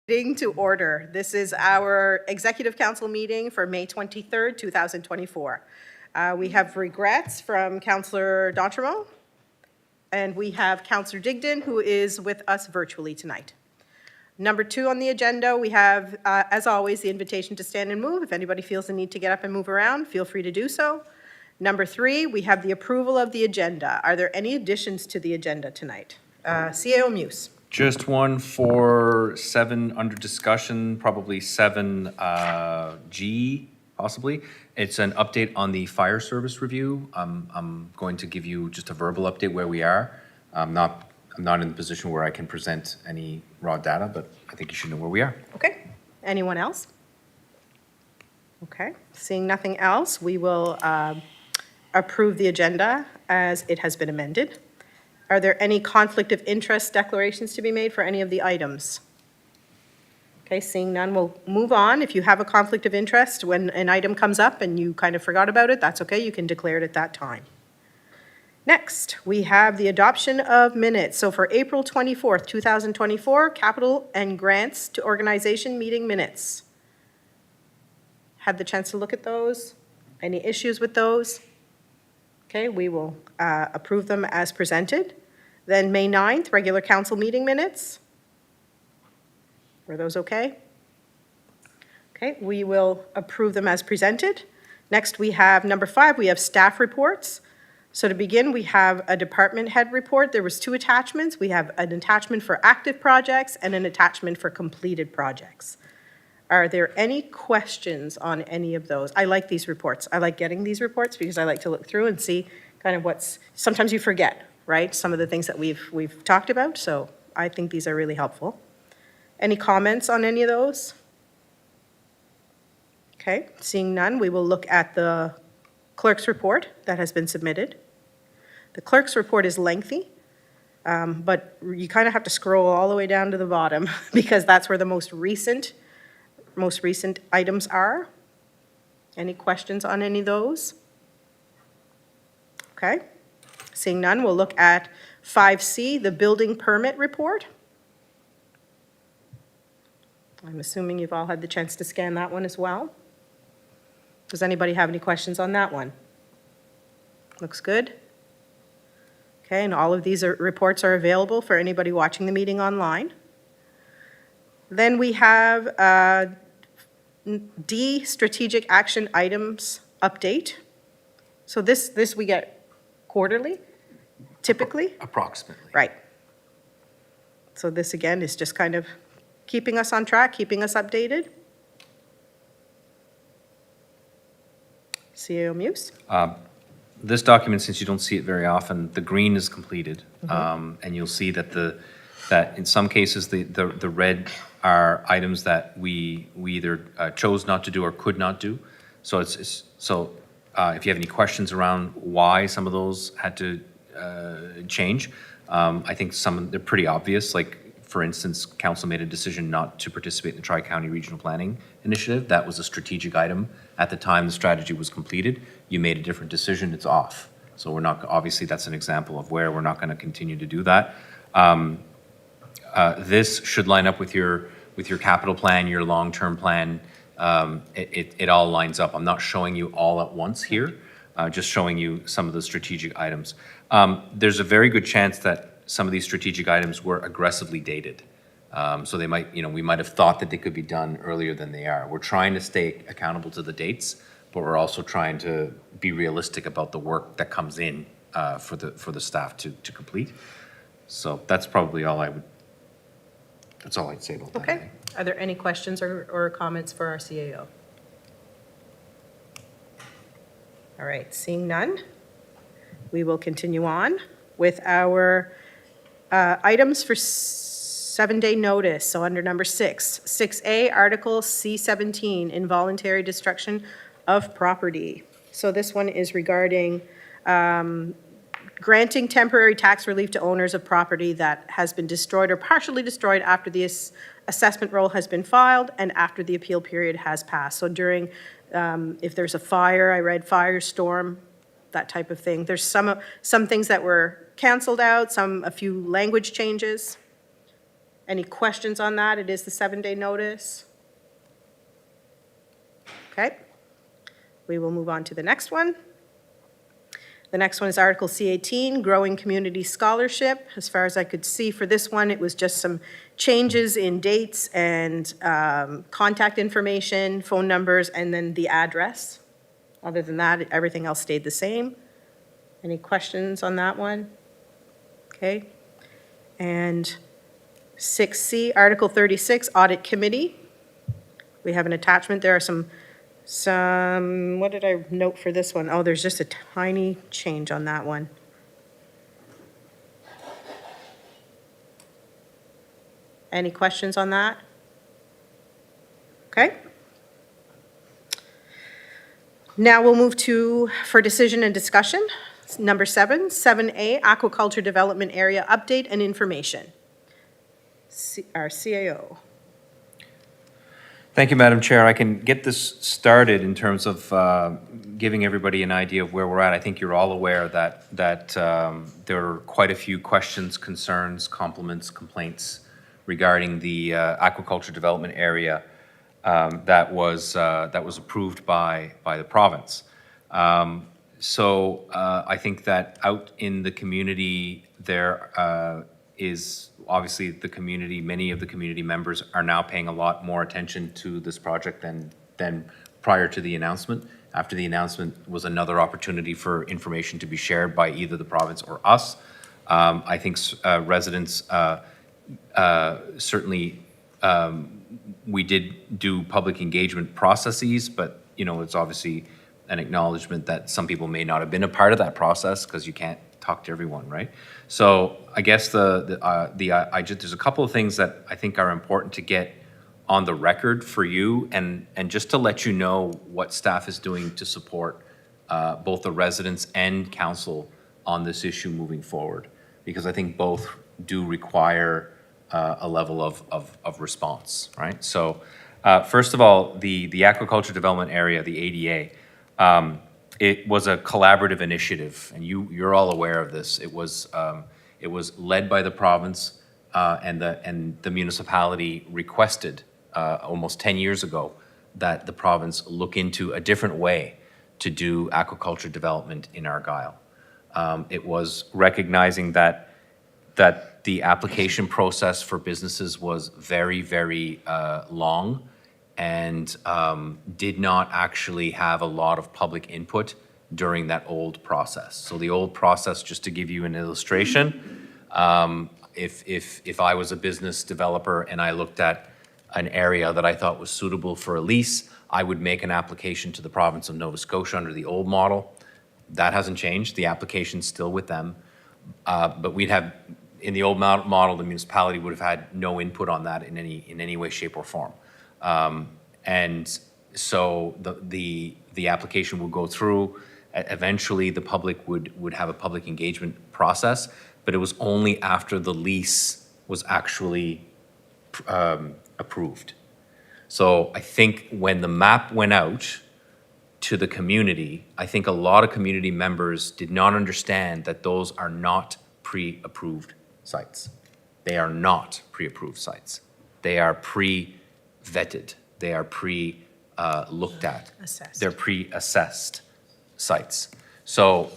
Meeting to order. This is our Executive Council meeting for May 23rd, 2024. We have regrets from Councillor D'Entremont, and we have Councillor Digdon, who is with us virtually tonight. Number 2 on the agenda, we have, as always, the invitation to stand and move. If anybody feels the need to get up and move around, feel free to do so. Number 3, we have the approval of the agenda. Are there any additions to the agenda tonight? CAO Muse. Just one for 7 under discussion, probably 7G possibly. It's an update on the fire service review. I'm going to give you just a verbal update where we are. I'm not in the position where I can present any raw data, but I think you should know where we are. Okay. Anyone else? Okay. Seeing nothing else, we will approve the agenda as it has been amended. Are there any conflict of interest declarations to be made for any of the items? Okay, seeing none, we'll move on. If you have a conflict of interest when an item comes up and you kind of forgot about it, that's okay. You can declare it at that time. Next, we have the adoption of minutes. So for April 24th, 2024, capital and grants to organization meeting minutes. Had the chance to look at those? Any issues with those? Okay, we will approve them as presented. Then May 9th, regular council meeting minutes. Were those okay? Okay, we will approve them as presented. Next, we have number 5, we have staff reports. So to begin, we have a department head report. There was 2 attachments. We have an attachment for active projects and an attachment for completed projects. Are there any questions on any of those? I like these reports. I like getting these reports because I like to look through and see kind of what's, sometimes you forget, right? Some of the things that we've talked about, so I think these are really helpful. Any comments on any of those? Okay, seeing none, we will look at the clerk's report that has been submitted. The clerk's report is lengthy, but you kind of have to scroll all the way down to the bottom because that's where the most recent items are. Any questions on any of those? Okay. Seeing none, we'll look at 5C, the building permit report. I'm assuming you've all had the chance to scan that one as well. Does anybody have any questions on that one? Looks good. Okay, and all of these reports are available for anybody watching the meeting online. Then we have D, strategic action items update. So this we get quarterly, typically? Approximately. Right. So this again is just kind of keeping us on track, keeping us updated. CAO Muse? This document, since you don't see it very often, the green is completed. And you'll see that that in some cases the red are items that we either chose not to do or could not do. So if you have any questions around why some of those had to change, I think they're pretty obvious. Like, for instance, council made a decision not to participate in the Tri-County Regional Planning Initiative. That was a strategic item. At the time the strategy was completed, you made a different decision, it's off. So we're not, obviously that's an example of where we're not going to continue to do that. This should line up with your capital plan, your long-term plan. It all lines up. I'm not showing you all at once here, just showing you some of the strategic items. There's a very good chance that some of these strategic items were aggressively dated. So they might, we might have thought that they could be done earlier than they are. We're trying to stay accountable to the dates, but we're also trying to be realistic about the work that comes in for the staff to complete. So that's probably all that's all I'd say about that. Okay. Are there any questions or comments for our CAO? All right, seeing none, we will continue on with our items for 7-day notice. So under number 6, 6A, Article C17, involuntary destruction of property. So this one is regarding granting temporary tax relief to owners of property that has been destroyed or partially destroyed after the assessment roll has been filed and after the appeal period has passed. So during, if there's a fire, I read firestorm, that type of thing. There's some things that were canceled out, a few language changes. Any questions on that? It is the 7-day notice. Okay. We will move on to the next one. The next one is Article C18, Growing Community Scholarship. As far as I could see for this one, it was just some changes in dates and contact information, phone numbers, and then the address. Other than that, everything else stayed the same. Any questions on that one? Okay. And 6C, Article 36, Audit Committee. We have an attachment. There are some, what did I note for this one? Oh, there's just a tiny change on that one. Any questions on that? Okay. Now we'll move to, for decision and discussion, number 7A, Aquaculture Development Area Update and Information. Our CAO. Thank you, Madam Chair. I can get this started in terms of giving everybody an idea of where we're at. I think you're all aware that there are quite a few questions, concerns, compliments, complaints regarding the aquaculture development area that was approved by the province. So I think that out in the community there is obviously the community, many of the community members are now paying a lot more attention to this project than prior to the announcement. After the announcement was another opportunity for information to be shared by either the province or us. I think residents certainly, we did do public engagement processes, but it's obviously an acknowledgement that some people may not have been a part of that process because you can't talk to everyone, right? So I guess there's a couple of things that I think are important to get on the record for you and just to let you know what staff is doing to support both the residents and council on this issue moving forward, because I think both do require a level of response, right? So first of all, the aquaculture development area, the ADA, it was a collaborative initiative, and you're all aware of this. It was led by the province, and the municipality requested almost 10 years ago that the province look into a different way to do aquaculture development in Argyle. It was recognizing that the application process for businesses was very, very long and did not actually have a lot of public input during that old process. So the old process, just to give you an illustration, if I was a business developer and I looked at an area that I thought was suitable for a lease, I would make an application to the province of Nova Scotia under the old model. That hasn't changed. The application's still with them. But we'd have, in the old model, the municipality would have had no input on that in any way, shape, or form. And so the application would go through. Eventually, the public would have a public engagement process, but it was only after the lease was actually approved. So I think when the map went out to the community, I think a lot of community members did not understand that those are not pre-approved sites. They are not pre-approved sites. They are pre-vetted. They are looked at. Assessed. They're pre-assessed sites. So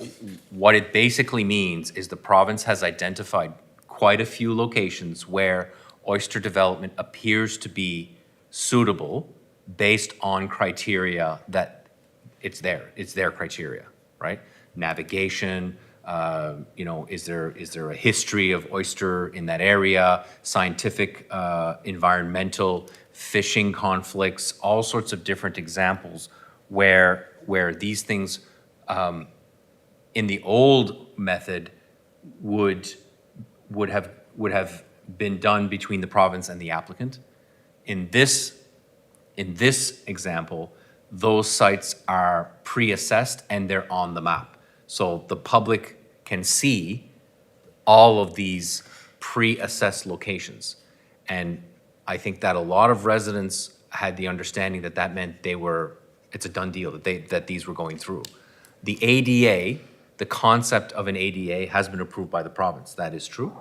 what it basically means is the province has identified quite a few locations where oyster development appears to be suitable based on criteria that it's their criteria, right? Navigation, is there a history of oyster in that area, scientific, environmental, fishing conflicts, all sorts of different examples where these things in the old method would have been done between the province and the applicant. In this example, those sites are pre-assessed and they're on the map. So the public can see all of these pre-assessed locations. And I think that a lot of residents had the understanding that meant it's a done deal, that these were going through. The ADA, the concept of an ADA has been approved by the province, that is true.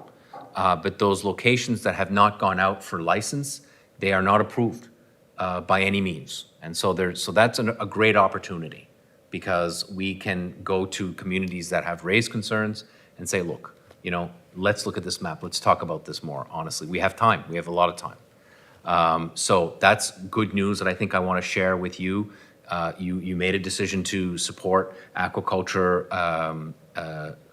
but those locations that have not gone out for license, they are not approved by any means. And so that's a great opportunity, because we can go to communities that have raised concerns and say, look, you know, let's look at this map. Let's talk about this more honestly. We have time. We have a lot of time. So that's good news that I think I want to share with you. You made a decision to support aquaculture,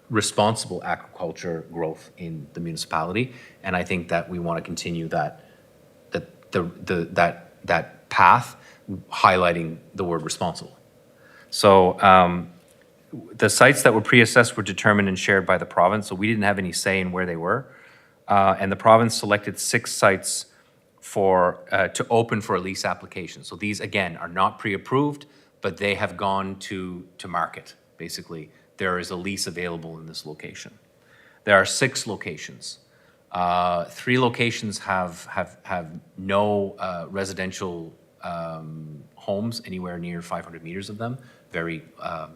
responsible aquaculture growth in the municipality, and I think that we want to continue that path, highlighting the word responsible. So the sites that were pre-assessed were determined and shared by the province, so we didn't have any say in where they were, and the province selected 6 sites to open for a lease application. So these, again, are not pre-approved, but they have gone to market, basically. There is a lease available in this location. There are 6 locations. 3 locations have no residential homes anywhere near 500 meters of them. Very, how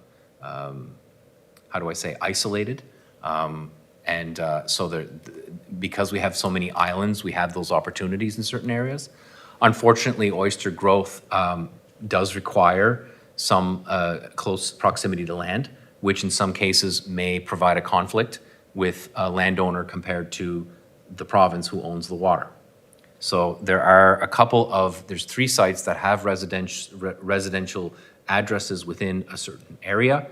do I say, isolated. So because we have so many islands, we have those opportunities in certain areas. Unfortunately, oyster growth does require some close proximity to land, which in some cases may provide a conflict with a landowner compared to the province who owns the water. So there's 3 sites that have residential addresses within a certain area.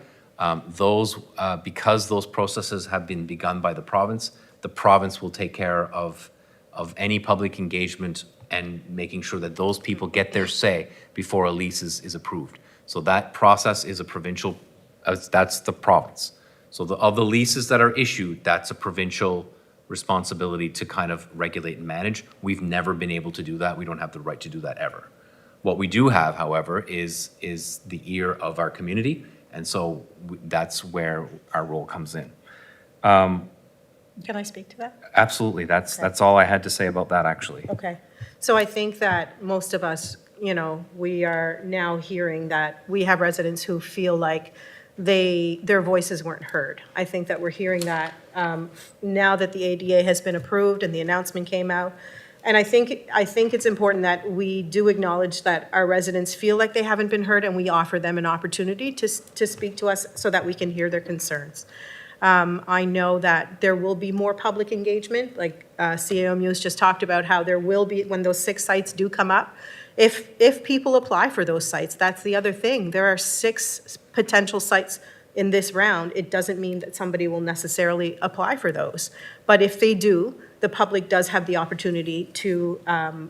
Because those processes have been begun by the province will take care of any public engagement and making sure that those people get their say before a lease is approved. So that process is a provincial, that's the province. So of the leases that are issued, that's a provincial responsibility to kind of regulate and manage. We've never been able to do that. We don't have the right to do that ever. What we do have, however, is the ear of our community, and so that's where our role comes in. Can I speak to that? Absolutely. That's all I had to say about that, actually. Okay. So I think that most of us, you know, we are now hearing that we have residents who feel like their voices weren't heard. I think that we're hearing that now that the ADA has been approved and the announcement came out. And I think it's important that we do acknowledge that our residents feel like they haven't been heard, and we offer them an opportunity to speak to us so that we can hear their concerns. I know that there will be more public engagement, like CAO Muse just talked about how there will be, when those 6 sites do come up, if people apply for those sites. That's the other thing. There are 6 potential sites in this round. It doesn't mean that somebody will necessarily apply for those. But if they do, the public does have the opportunity to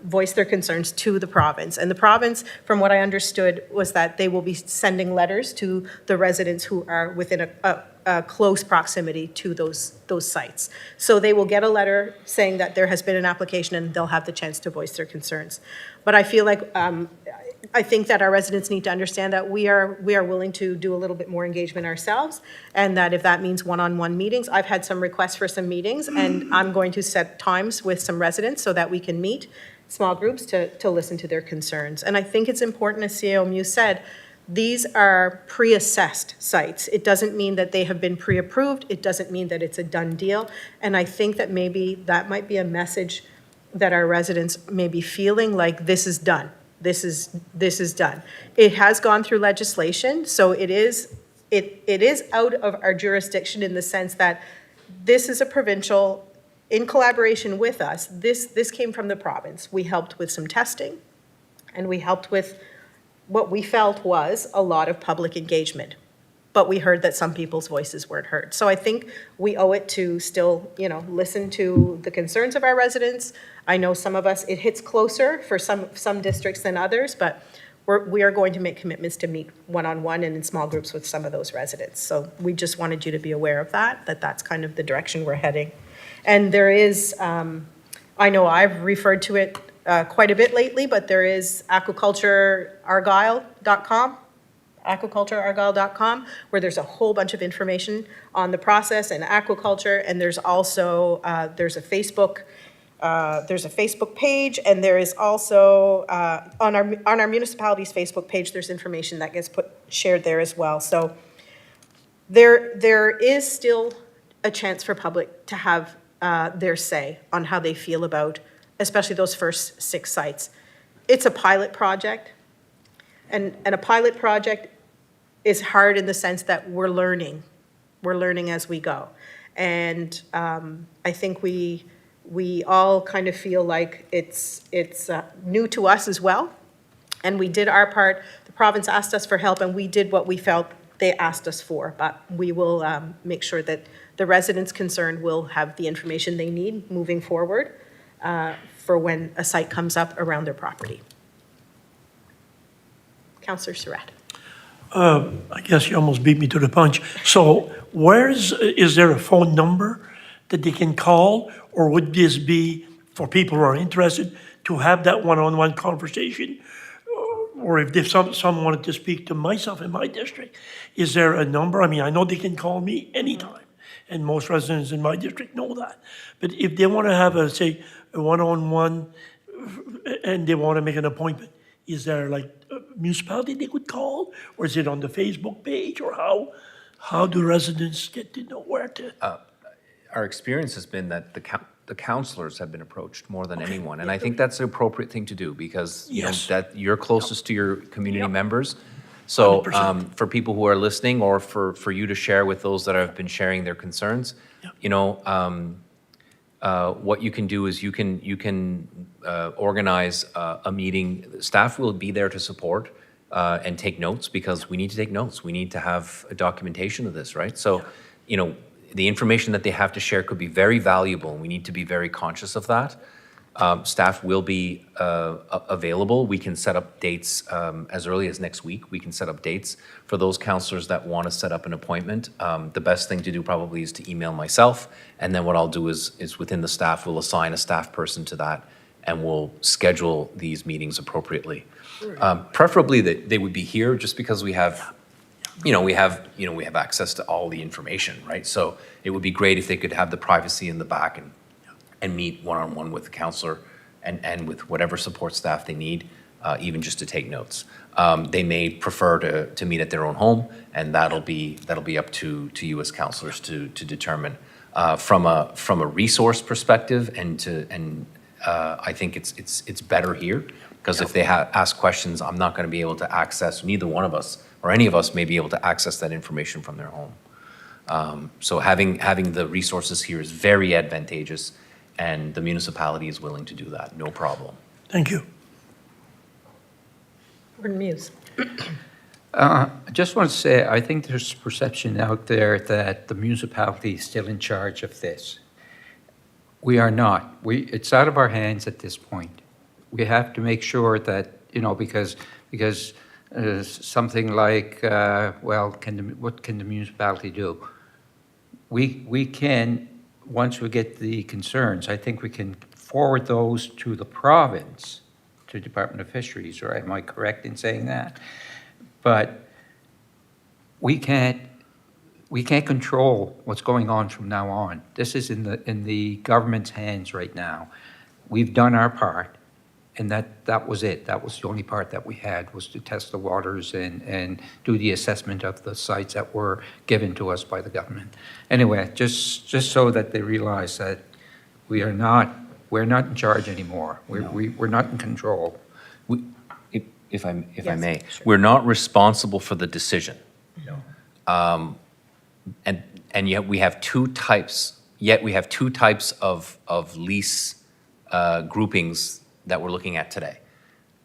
voice their concerns to the province. And the province, from what I understood, was that they will be sending letters to the residents who are within a close proximity to those sites. So they will get a letter saying that there has been an application, and they'll have the chance to voice their concerns. But I feel like, I think that our residents need to understand that we are willing to do a little bit more engagement ourselves, and that if that means one-on-one meetings, I've had some requests for some meetings, and I'm going to set times with some residents so that we can meet small groups to listen to their concerns. And I think it's important, as CAO Muse said, these are pre-assessed sites. It doesn't mean that they have been pre-approved. It doesn't mean that it's a done deal. And I think that maybe that might be a message that our residents may be feeling like this is done. This is done. It has gone through legislation, so it is out of our jurisdiction in the sense that this is a provincial, in collaboration with us, this came from the province. We helped with some testing, and we helped with what we felt was a lot of public engagement. But we heard that some people's voices weren't heard. So I think we owe it to still, you know, listen to the concerns of our residents. I know some of us, it hits closer for some districts than others, but we are going to make commitments to meet one-on-one and in small groups with some of those residents. So we just wanted you to be aware of that that's kind of the direction we're heading. And there is, I know I've referred to it quite a bit lately, but there is aquacultureargyle.com, where there's a whole bunch of information on the process and aquaculture, and there's also there's a Facebook page, and there is also on our municipality's Facebook page, there's information that gets shared there as well. So there is still a chance for public to have their say on how they feel about, especially those first 6 sites. It's a pilot project, and a pilot project is hard in the sense that we're learning. We're learning as we go. And I think we all kind of feel like it's new to us as well. And we did our part. The province asked us for help, and we did what we felt they asked us for. But we will make sure that the residents concerned will have the information they need moving forward for when a site comes up around their property. Councillor Surratt. I guess you almost beat me to the punch. So is there a phone number that they can call? Or would this be for people who are interested to have that one-on-one conversation? Or if some wanted to speak to myself in my district, is there a number? I mean, I know they can call me anytime, and most residents in my district know that. But if they want to have say, a one-on-one, and they want to make an appointment, is there like a municipality they could call? Or is it on the Facebook page? Or how do residents get to know where to? Our experience has been that the councillors have been approached more than anyone. And I think that's the appropriate thing to do because, you know, Yes. that you're closest to your community members. So 100%. for people who are listening or for you to share with those that have been sharing their concerns, you know, what you can do is you can organize a meeting. Staff will be there to support and take notes because we need to take notes. We need to have a documentation of this, right? So, you know, the information that they have to share could be very valuable, and we need to be very conscious of that. Staff will be available. We can set up dates as early as next week. We can set up dates for those councillors that want to set up an appointment. The best thing to do probably is to email myself, and then what I'll do is within the staff, we'll assign a staff person to that, and we'll schedule these meetings appropriately. Preferably that they would be here, just because we have we have access to all the information, right? So it would be great if they could have the privacy in the back and meet one-on-one with the councillor and with whatever support staff they need, even just to take notes. They may prefer to meet at their own home, and that'll be up to you as councillors to determine. From a resource perspective, I think it's better here, because if they ask questions, I'm not going to be able to access, neither one of us or any of us may be able to access that information from their home. So having the resources here is very advantageous, and the municipality is willing to do that, no problem. Thank you. Gordon Muse. I just want to say, I think there's perception out there that the municipality is still in charge of this. We are not. It's out of our hands at this point. We have to make sure that, because something like, what can the municipality do? We can, once we get the concerns, I think we can forward those to the province, to Department of Fisheries, or am I correct in saying that? But we can't control what's going on from now on. This is in the government's hands right now. We've done our part, and that was it. That was the only part that we had, was to test the waters and do the assessment of the sites that were given to us by the government. Anyway, just so that they realize that we're not in charge anymore. We're not in control. If I Yes, may, sure. we're not responsible for the decision. And yet we have two types. Yet we have two types of lease groupings that we're looking at today.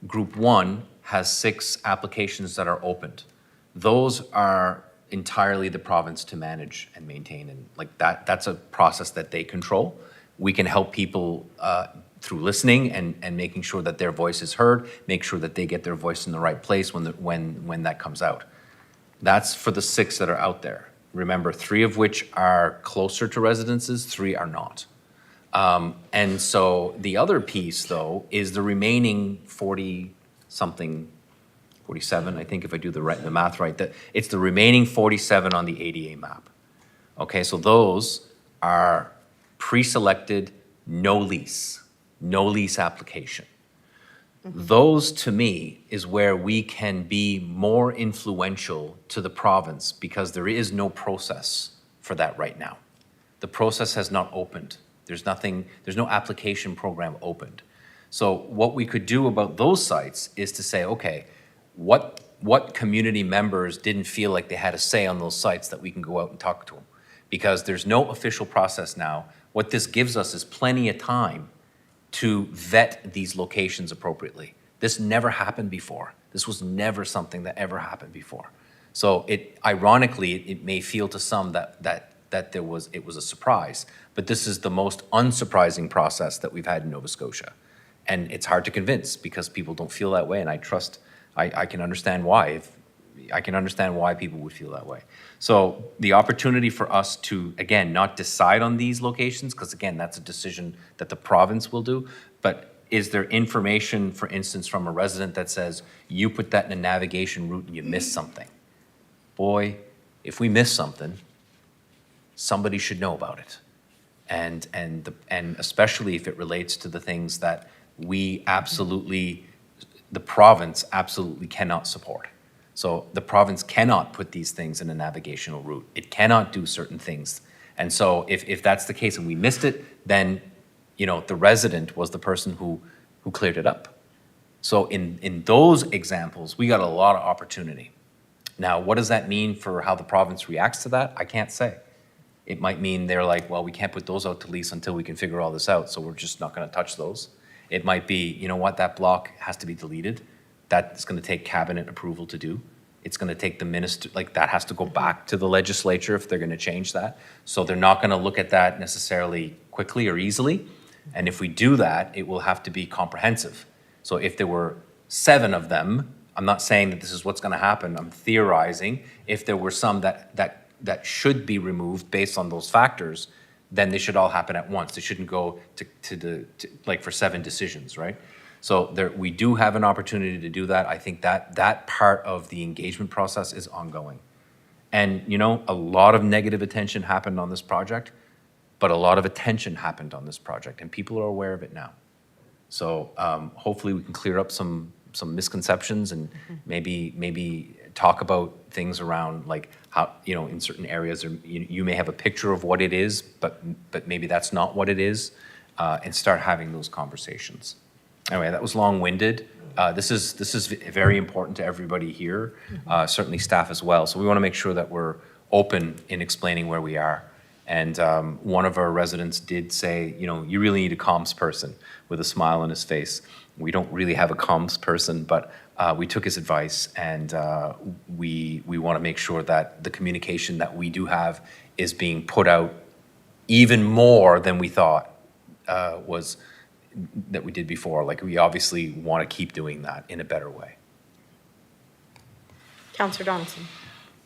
Group 1 has 6 applications that are opened. Those are entirely the province to manage and maintain, and like that's a process that they control. We can help people through listening and making sure that their voice is heard, make sure that they get their voice in the right place when that comes out. That's for the 6 that are out there. Remember, 3 of which are closer to residences, 3 are not. And so the other piece, though, is the remaining 40-something, 47, I think if I do the math right, that it's the remaining 47 on the ADA map. Okay, so those are pre-selected, no lease application. Those, to me, is where we can be more influential to the province, because there is no process for that right now. The process has not opened There's nothing, there's no application program opened. So what we could do about those sites is to say, okay, what community members didn't feel like they had a say on those sites that we can go out and talk to them? Because there's no official process now. What this gives us is plenty of time to vet these locations appropriately. This never happened before. This was never something that ever happened before. So ironically, it may feel to some that it was a surprise, but this is the most unsurprising process that we've had in Nova Scotia. And it's hard to convince because people don't feel that way, and I can understand why. I can understand why people would feel that way. So the opportunity for us to, again, not decide on these locations, because again, that's a decision that the province will do, but is there information, for instance, from a resident that says, you put that in a navigation route and you missed something? Boy, if we miss something, somebody should know about it. And especially if it relates to the things that we absolutely, the province absolutely cannot support. So the province cannot put these things in a navigational route. It cannot do certain things. And so if that's the case and we missed it, then, you know, the resident was the person who cleared it up. So in those examples, we got a lot of opportunity. Now, what does that mean for how the province reacts to that? I can't say. It might mean they're like, well, we can't put those out to lease until we can figure all this out, so we're just not gonna touch those. It might be, you know what, that block has to be deleted. That's gonna take cabinet approval to do. It's gonna take the minister, like that has to go back to the legislature if they're gonna change that. So they're not gonna look at that necessarily quickly or easily. And if we do that, it will have to be comprehensive. So if there were 7 of them, I'm not saying that this is what's gonna happen, I'm theorizing. If there were some that should be removed based on those factors, then they should all happen at once. They shouldn't go to like for 7 decisions, right? So we do have an opportunity to do that. I think that part of the engagement process is ongoing. And, you know, a lot of negative attention happened on this project, but a lot of attention happened on this project, and people are aware of it now. So hopefully we can clear up some misconceptions and maybe talk about things around like how, you know, in certain areas you may have a picture of what it is, but maybe that's not what it is, and start having those conversations. Anyway, that was long-winded. This is very important to everybody here, certainly staff as well. So we want to make sure that we're open in explaining where we are. And one of our residents did say, you know, you really need a comms person, with a smile on his face. We don't really have a comms person, but we took his advice, and we want to make sure that the communication that we do have is being put out even more than we thought that we did before. Like, we obviously want to keep doing that in a better way. Councillor Donaldson.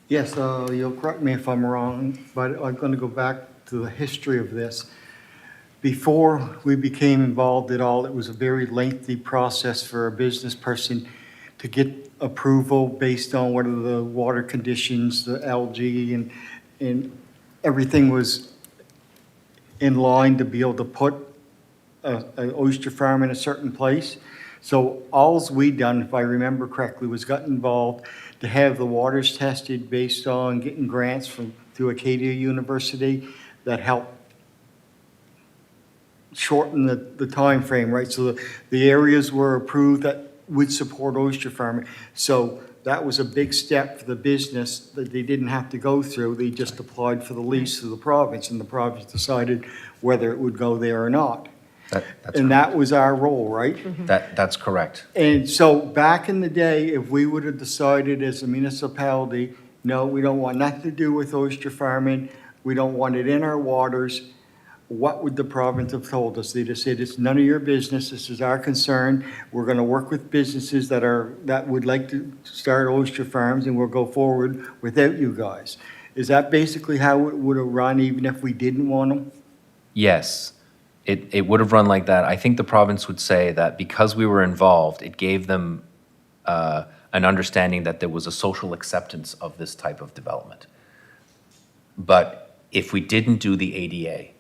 Yes, you'll correct me if I'm wrong, but I'm going to go back to the history of this. Before we became involved at all, it was a very lengthy process for a business person to get approval based on what are the water conditions, the algae, and everything was in line to be able to put an oyster farm in a certain place. So all's we done, if I remember correctly, was got involved to have the waters tested based on getting grants through Acadia University that helped shorten the time frame, right? So the areas were approved that would support oyster farming. So that was a big step for the business that they didn't have to go through. They just applied for the lease to the province, and the province decided whether it would go there or not. And that was our role, right? That's correct. And so back in the day, if we would have decided as a municipality, no, we don't want nothing to do with oyster farming, we don't want it in our waters, what would the province have told us? They'd have said, it's none of your business, this is our concern, we're gonna work with businesses that would like to start oyster farms, and we'll go forward without you guys. Is that basically how it would have run, even if we didn't want them? Yes, it would have run like that. I think the province would say that because we were involved, it gave them an understanding that there was a social acceptance of this type of development. But if we didn't do the ADA,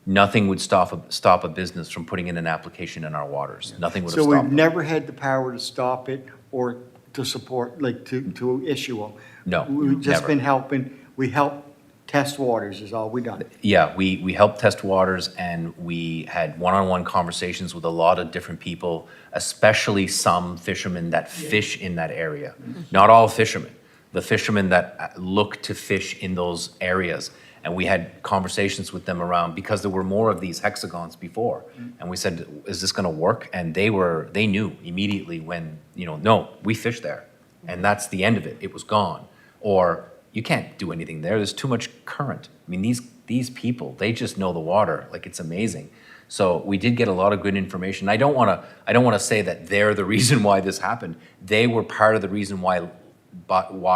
nothing would stop a business from putting in an application in our waters. Nothing would have So stopped we've them. never had the power to stop it or to support, like to issue them? No, We've just never. been helping, we help Test waters is all we done. Yeah, we helped test waters, and we had one-on-one conversations with a lot of different people, especially some fishermen that fish in that area. Not all fishermen, the fishermen that look to fish in those areas. And we had conversations with them around, because there were more of these hexagons before. And we said, is this gonna work? And they knew immediately when, no, we fish there. And that's the end of it, it was gone. Or, you can't do anything there. There's too much current. I mean, these people, they just know the water. Like, it's amazing. So we did get a lot of good information. I don't want to say that they're the reason why this happened. They were part of the reason why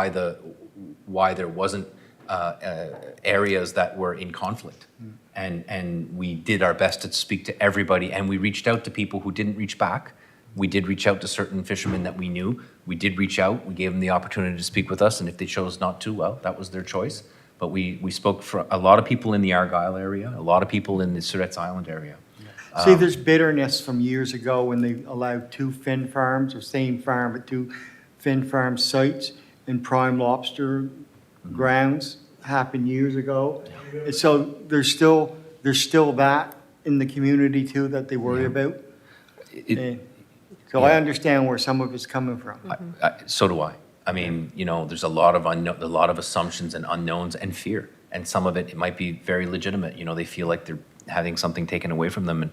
there wasn't areas that were in conflict. And we did our best to speak to everybody, and we reached out to people who didn't reach back. We did reach out to certain fishermen that we knew. We did reach out. We gave them the opportunity to speak with us, and if they chose not to, well, that was their choice. But we spoke for a lot of people in the Argyle area, a lot of people in the Surrettes Island area. See, there's bitterness from years ago when they allowed 2 fin farms, or same farm, but 2 fin farm sites in prime lobster grounds, happened years ago. And so there's still that in the community too that they worry about. And so I understand where some of it's coming from. So do I. I mean, there's a lot of assumptions and unknowns and fear, and some of it might be very legitimate. They feel like they're having something taken away from them,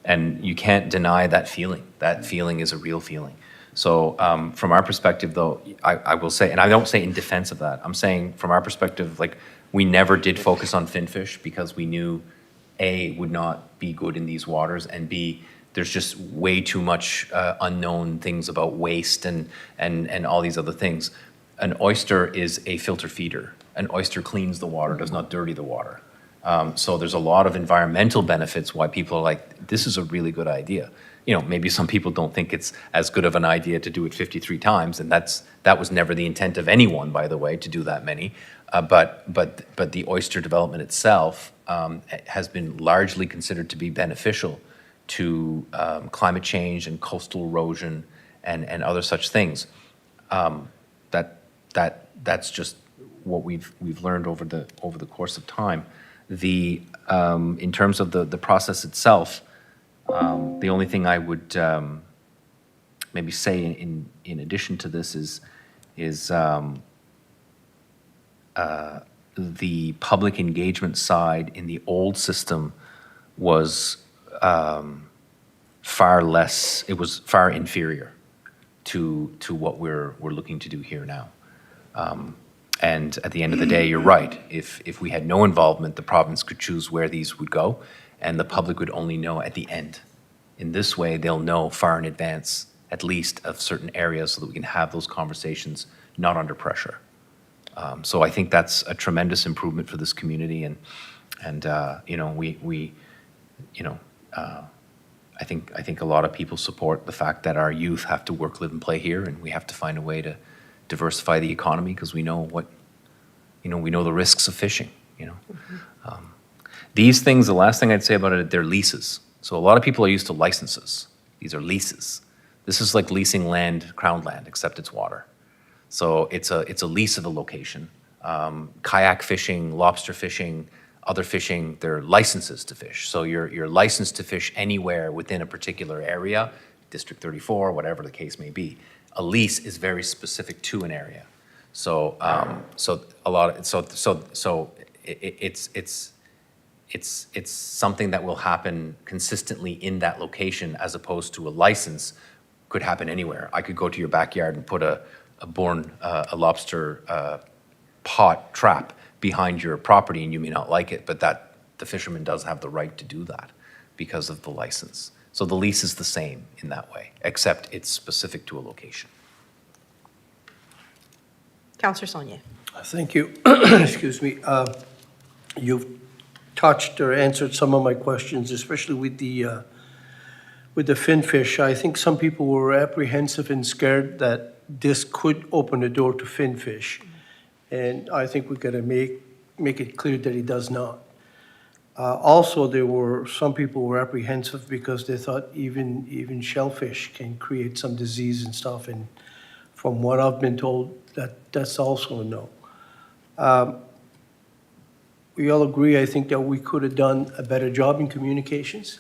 and you can't deny that feeling. That feeling is a real feeling. So from our perspective, though, I will say, and I don't say in defense of that, I'm saying from our perspective, like, we never did focus on finfish because we knew, A, would not be good in these waters, and B, there's just way too much unknown things about waste and all these other things. An oyster is a filter feeder. An oyster cleans the water, does not dirty the water. So there's a lot of environmental benefits why people are like, this is a really good idea. Maybe some people don't think it's as good of an idea to do it 53 times, and that was never the intent of anyone, by the way, to do that many. But the oyster development itself has been largely considered to be beneficial to climate change and coastal erosion and other such things. That's just what we've learned over the course of time. In terms of the process itself, the only thing I would maybe say in addition to this is the public engagement side in the old system was far less. It was far inferior to what we're looking to do here now. And at the end of the day, you're right. If we had no involvement, the province could choose where these would go, and the public would only know at the end. In this way, they'll know far in advance, at least, of certain areas, so that we can have those conversations not under pressure. So I think that's a tremendous improvement for this community, and I think a lot of people support the fact that our youth have to work, live, and play here, and we have to find a way to diversify the economy, because we know the risks of fishing. These things, the last thing I'd say about it, they're leases. So a lot of people are used to licenses. These are leases. This is like leasing land, crown land, except it's water. So it's a lease of a location. Kayak fishing, lobster fishing, other fishing, they're licenses to fish. So you're licensed to fish anywhere within a particular area, District 34, whatever the case may be. A lease is very specific to an area. So it's something that will happen consistently in that location, as opposed to a license could happen anywhere. I could go to your backyard and put a lobster pot trap behind your property, and you may not like it, but the fisherman does have the right to do that because of the license. So the lease is the same in that way, except it's specific to a location. Councillor Saulnier. Thank you. Excuse me. You've touched or answered some of my questions, especially with the finfish. I think some people were apprehensive and scared that this could open the door to finfish. And I think we gotta make it clear that it does not. Also, some people were apprehensive because they thought even shellfish can create some disease and stuff. And from what I've been told, that's also a no. we all agree, I think that we could have done a better job in communications.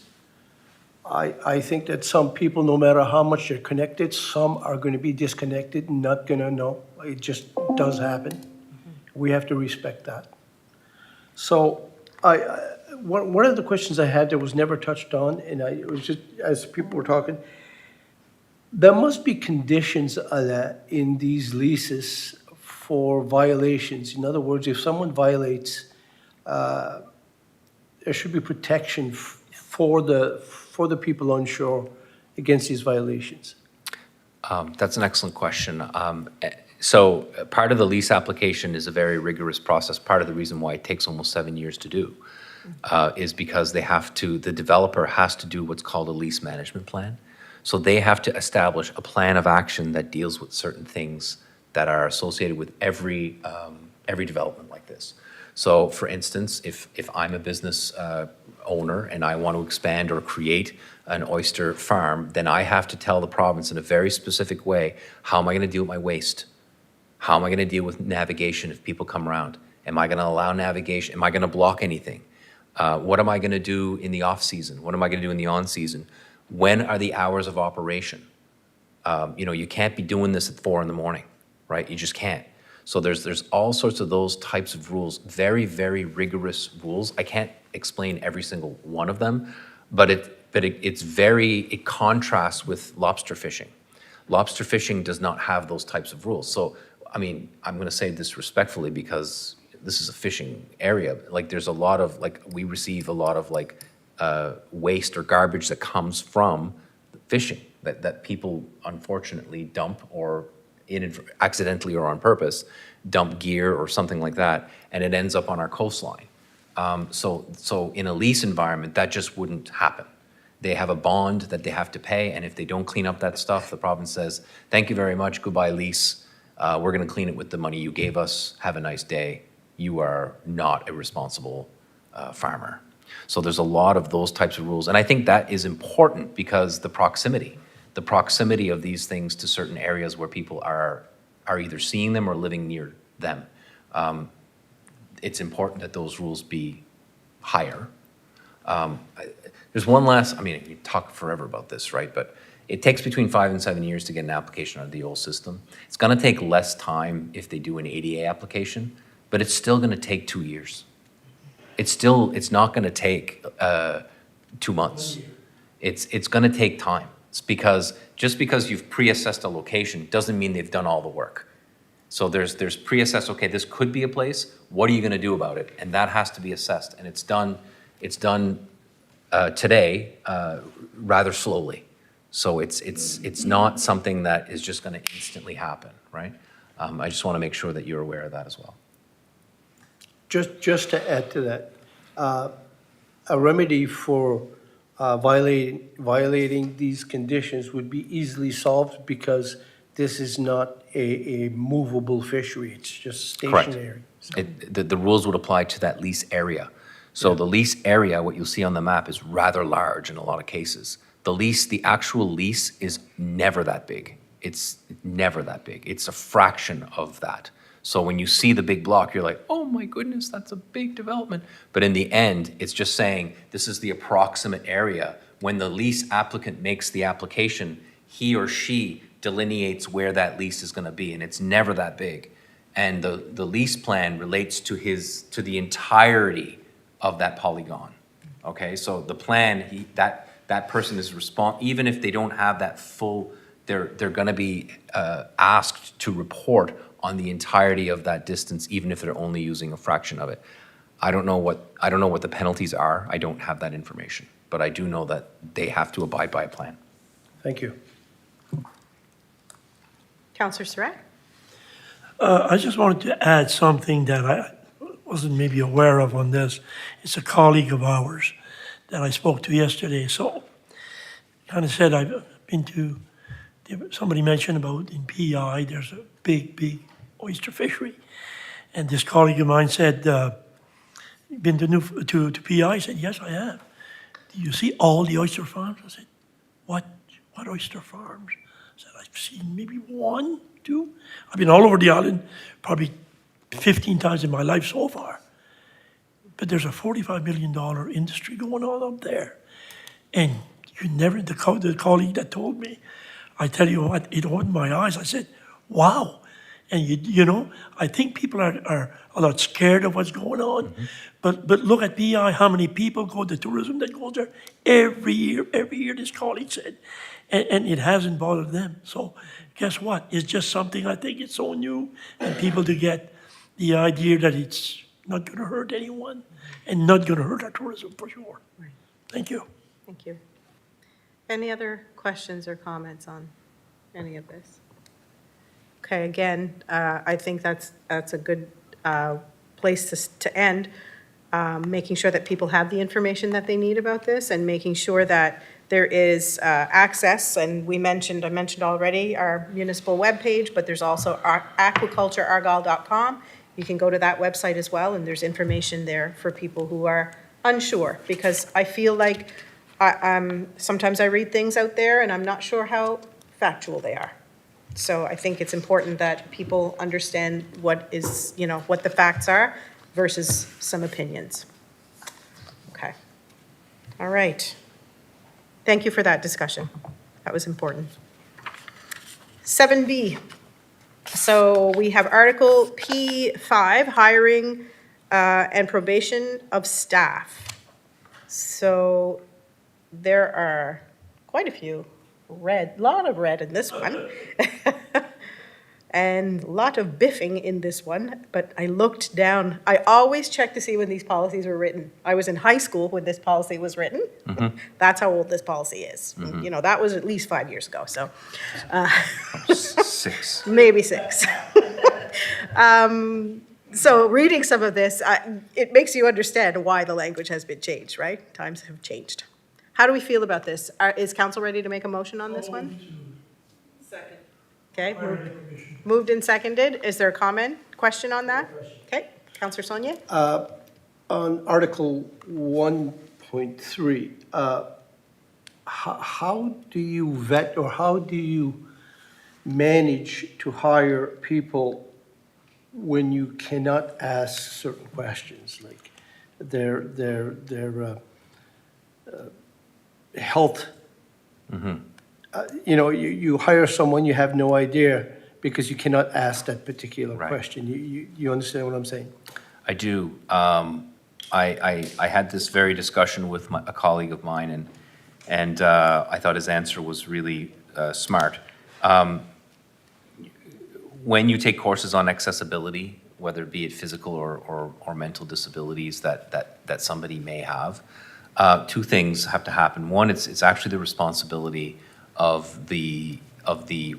I think that some people, no matter how much they're connected, some are going to be disconnected, not going to know. It just does happen. We have to respect that. So one of the questions I had that was never touched on, and it was just, as people were talking, there must be conditions in these leases for violations. In other words, if someone violates, there should be protection for the people on shore against these violations. That's an excellent question. So part of the lease application is a very rigorous process. Part of the reason why it takes almost 7 years to do is because the developer has to do what's called a lease management plan. So they have to establish a plan of action that deals with certain things that are associated with every development like this. So for instance, if I'm a business owner and I want to expand or create an oyster farm, then I have to tell the province in a very specific way, how am I going to deal with my waste? How am I going to deal with navigation if people come around? Am I going to allow navigation? Am I going to block anything? What am I going to do in the off-season? What am I going to do in the on-season? When are the hours of operation? You can't be doing this at 4 a.m, right? You just can't. So there's all sorts of those types of rules, very, very rigorous rules. I can't explain every single one of them, but it contrasts with lobster fishing. Lobster fishing does not have those types of rules. So, I mean, I'm going to say this respectfully because this is a fishing area. Like, there's a lot of, we receive a lot of, waste or garbage that comes from fishing that people unfortunately dump or accidentally or on purpose dump gear or something like that, and it ends up on our coastline. So in a lease environment, that just wouldn't happen. They have a bond that they have to pay, and if they don't clean up that stuff, the province says, thank you very much, goodbye lease. We're going to clean it with the money you gave us. Have a nice day. You are not a responsible farmer. So there's a lot of those types of rules. And I think that is important because the proximity of these things to certain areas where people are either seeing them or living near them. It's important that those rules be higher. There's one last, you talk forever about this, right? But it takes between 5 and 7 years to get an application out of the old system. It's going to take less time if they do an ADA application, but it's still going to take 2 years. It's not going to take 2 months. It's going to take time. It's because just because you've pre-assessed a location doesn't mean they've done all the work. So there's pre-assessed, okay, this could be a place. What are you going to do about it? And that has to be assessed. And it's done today rather slowly. So it's not something that is just going to instantly happen, right? I just want to make sure that you're aware of that as well. Just to add to that, a remedy for violating these conditions would be easily solved because this is not a movable fishery, it's just stationary. The rules would apply to that lease area. So the lease area, what you'll see on the map, is rather large in a lot of cases. The actual lease is never that big. It's never that big. It's a fraction of that. So when you see the big block, you're like, oh my goodness, that's a big development. But in the end, it's just saying this is the approximate area. When the lease applicant makes the application, he or she delineates where that lease is going to be, and it's never that big. And the lease plan relates to the entirety of that polygon. Okay, so the plan, that person is even if they don't have that full, they're going to be asked to report on the entirety of that distance, even if they're only using a fraction of it. I don't know what the penalties are. I don't have that information, but I do know that they have to abide by a plan. Thank you. Councillor Surratt? I just wanted to add something that I wasn't maybe aware of on this. It's a colleague of ours that I spoke to yesterday. So kind of said I've been to, somebody mentioned about in PEI, there's a big oyster fishery. And this colleague of mine said, been to PEI? I said, yes, I have. Do you see all the oyster farms? I said, what oyster farms? I said, I've seen maybe 1, 2. I've been all over the island, probably 15 times in my life so far. but there's a $45 million industry going on up there. And you never, the colleague that told me, I tell you what, it opened my eyes. I said, wow. And you know, I think people are a lot scared of what's going on. But look at PI, how many people go to tourism that goes there every year, this colleague said. And it hasn't bothered them. So guess what? It's just something, I think it's so new, and people to get the idea that it's not gonna hurt anyone and not gonna hurt our tourism for sure. Thank you. Thank you. Any other questions or comments on any of this? Okay, again, I think that's a good place to end, making sure that people have the information that they need about this and making sure that there is access, and I mentioned already our municipal webpage, but there's also aquacultureargyle.com. You can go to that website as well, and there's information there for people who are unsure, because I feel like sometimes I read things out there and I'm not sure how factual they are. So I think it's important that people understand what is, what the facts are versus some opinions. Okay. All right. Thank you for that discussion. That was important. 7B. So we have Article P5, hiring and probation of staff. So there are quite a few lot of red in this one. And a lot of biffing in this one, but I looked down. I always check to see when these policies were written. I was in high school when this policy was written. That's how old this policy is. That was at least 5 years ago, so. 6. Maybe 6. So reading some of this, it makes you understand why the language has been changed, right? Times have changed. How do we feel about this? Is council ready to make a motion on this one? Second. Okay, moved and seconded. Is there a comment, question on that? Okay, Councillor Sonia? On Article 1.3, how do you vet or how do you manage to hire people when you cannot ask certain questions, like their health? You hire someone, you have no idea because you cannot ask that particular Right. question. You understand what I'm saying? I do. I had this very discussion with a colleague of mine, and I thought his answer was really smart. When you take courses on accessibility, whether it be physical or mental disabilities that somebody may have, two things have to happen. One, it's actually the responsibility of the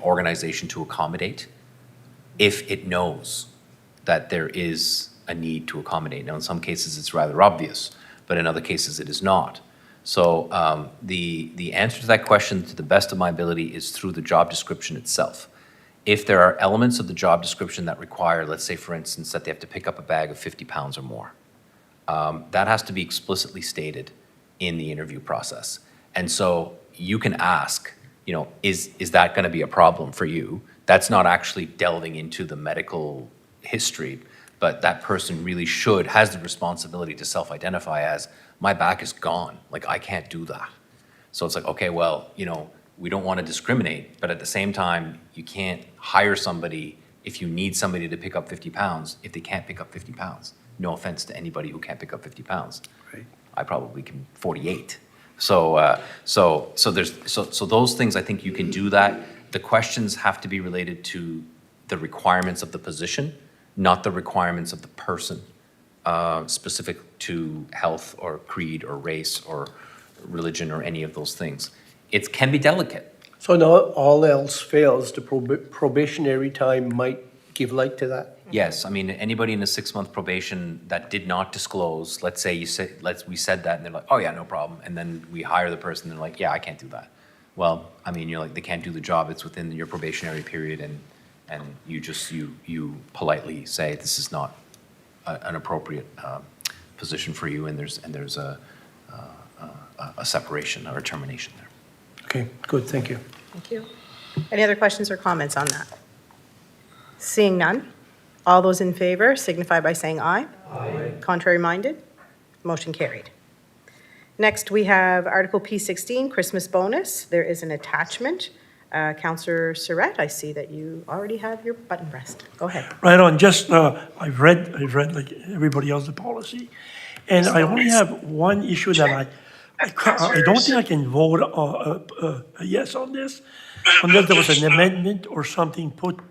organization to accommodate if it knows that there is a need to accommodate. Now, in some cases, it's rather obvious, but in other cases, it is not. So the answer to that question, to the best of my ability, is through the job description itself. If there are elements of the job description that require, let's say, for instance, that they have to pick up a bag of 50 pounds or more, that has to be explicitly stated in the interview process. And so you can ask, is that going to be a problem for you? That's not actually delving into the medical history, but that person really has the responsibility to self-identify as, my back is gone, like I can't do that. So it's like, okay, well, we don't want to discriminate, but at the same time, you can't hire somebody if you need somebody to pick up 50 pounds if they can't pick up 50 pounds. No offense to anybody who can't pick up 50 pounds. Right. I probably can 48. So those things, I think you can do that. The questions have to be related to the requirements of the position, not the requirements of the person, specific to health or creed or race or religion or any of those things. It can be delicate. So now all else fails, the probationary time might give light to that? Yes, I mean, anybody in a 6-month probation that did not disclose, let's say we said that and they're like, oh yeah, no problem. And then we hire the person and they're like, yeah, I can't do that. Well, I mean, you're like, they can't do the job. It's within your probationary period, and you politely say this is not an appropriate position for you, and there's a separation or a termination there. Okay, good, thank you. Thank you. Any other questions or comments on that? Seeing none, all those in favor signify by saying aye. Aye. Contrary minded? Motion carried. Next, we have Article P16, Christmas bonus. There is an attachment. Councillor Surratt, I see that you already have your button pressed. Go ahead. Right on, just, I've read like everybody else the policy, and I only have one issue that I don't think I can vote a yes on this, unless there was an amendment or something put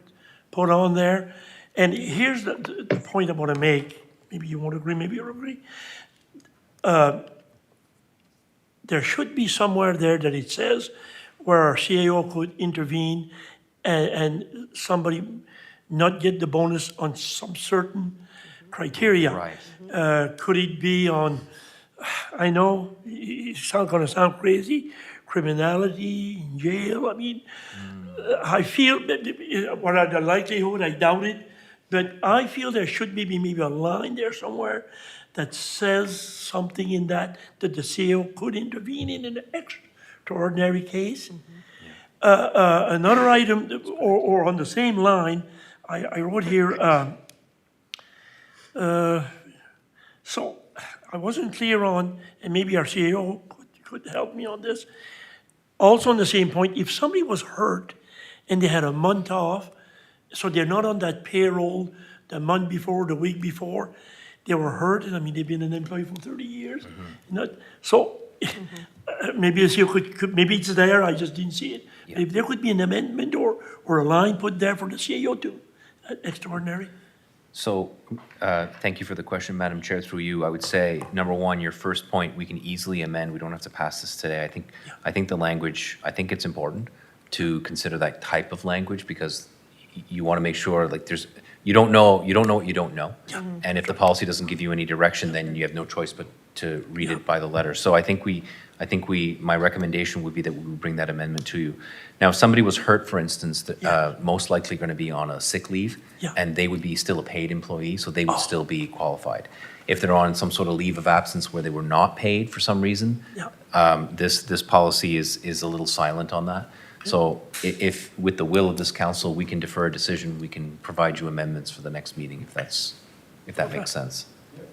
on there. And here's the point I want to make, maybe you won't agree, maybe you'll agree. There should be somewhere there that it says where our CAO could intervene and somebody not get the bonus on some certain criteria. Right. Could it be on, I know, it's gonna sound crazy, criminality, in jail, I mean, I feel, what are the likelihood, I doubt it, but I feel there should be maybe a line there somewhere that says something in that the CAO could intervene in an extraordinary case. Another item, or on the same line, I wrote here, so I wasn't clear on, and maybe our CAO could help me on this. Also on the same point, if somebody was hurt and they had a month off, so they're not on that payroll the month before, the week before, they were hurt, and I mean, they've been an employee for 30 years. So maybe the CAO could, maybe it's there, I just didn't see it. Yeah. If there could be an amendment or a line put there for the CAO to, extraordinary. So, thank you for the question, Madam Chair. Through you, I would say, number one, your first point, we can easily amend. We don't have to pass this today. I think the language, I think it's important to consider that type of language because you want to make sure, like, you don't know what you don't know. And if the policy doesn't give you any direction, then you have no choice but to read it by the letter. So I think my recommendation would be that we would bring that amendment to you. Now, if somebody was hurt, for instance, most likely going to be on a sick leave, Yeah. and they would be still a paid employee, so they would still be qualified. If they're on some sort of leave of absence where they were not paid for some reason, Yeah. this policy is a little silent on that. So if, with the will of this council, we can defer a decision, we can provide you amendments for the next meeting if that makes sense.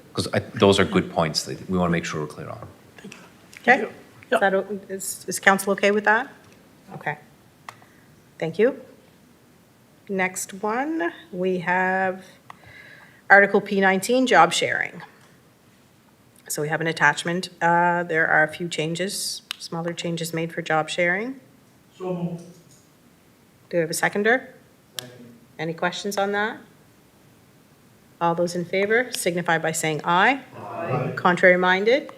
Because those are good points that we want to make sure we're clear on. Okay? Yeah. Is council okay with that? Okay. Thank you. Next one, we have Article P19, job sharing. So we have an attachment. There are a few changes, smaller changes made for job sharing. So Do we have a seconder? Any questions on that? All those in favor signify by saying aye. Aye. Contrary minded?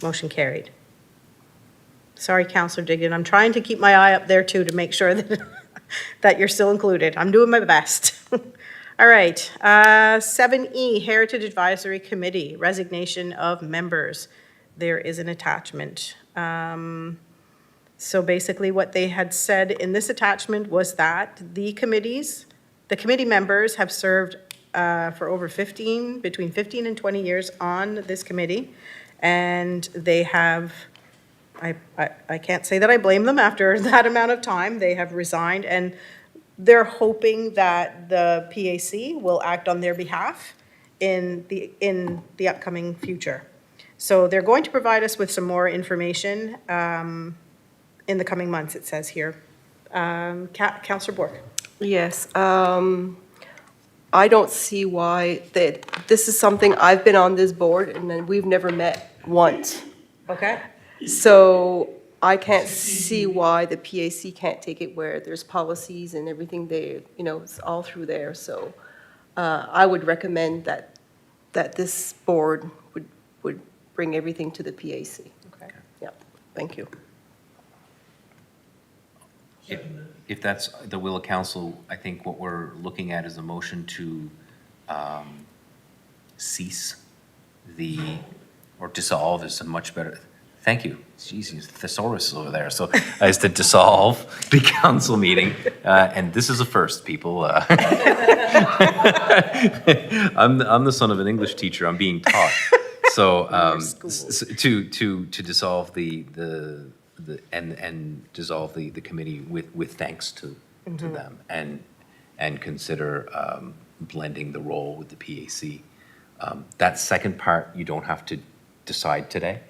Motion carried. Sorry, Councillor Digdon, I'm trying to keep my eye up there too to make sure that, that you're still included. I'm doing my best. All right, 7E, Heritage Advisory Committee, resignation of members. There is an attachment. So basically what they had said in this attachment was that the committee members have served for over between 15 and 20 years on this committee. And they have, I can't say that I blame them after that amount of time. They have resigned and they're hoping that the PAC will act on their behalf in the upcoming future. So they're going to provide us with some more information in the coming months, it says here. Councillor Bork. Yes, I don't see why this is something, I've been on this board and then we've never met once. Okay. So I can't see why the PAC can't take it where there's policies and everything there, it's all through there. So I would recommend that this board would bring everything to the PAC. Okay. Yeah, thank you. If that's the will of council, I think what we're looking at is a motion to cease or dissolve is a much better, thank you, Jesus, thesaurus over there. So is to dissolve the council meeting, and this is a first, people. I'm the son of an English teacher, I'm being taught. So to dissolve and dissolve the committee with thanks to them and consider blending the role with the PAC That second part, you don't have to decide today.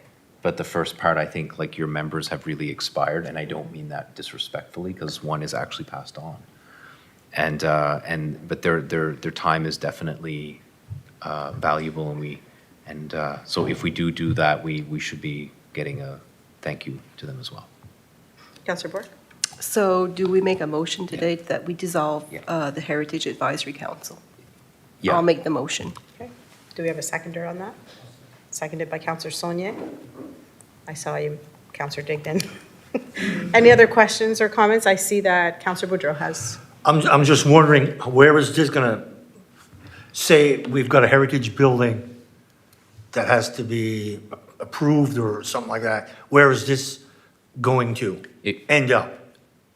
But the first part, I think, like, your members have really expired, and I don't mean that disrespectfully, because one is actually passed on. But their time is definitely valuable, and so if we do that, we should be getting a thank you to them as well. Councillor Bork? So do we make a motion today that we dissolve Yeah. the Heritage Advisory Council? Yeah. I'll make the motion. Okay. Do we have a seconder on that? Seconded by Councillor Saulnier. I saw you, Councillor Digdon. Any other questions or comments? I see that Councillor Boudreau has. I'm just wondering, where is this gonna, say we've got a heritage building that has to be approved or something like that, where is this going to It- end up?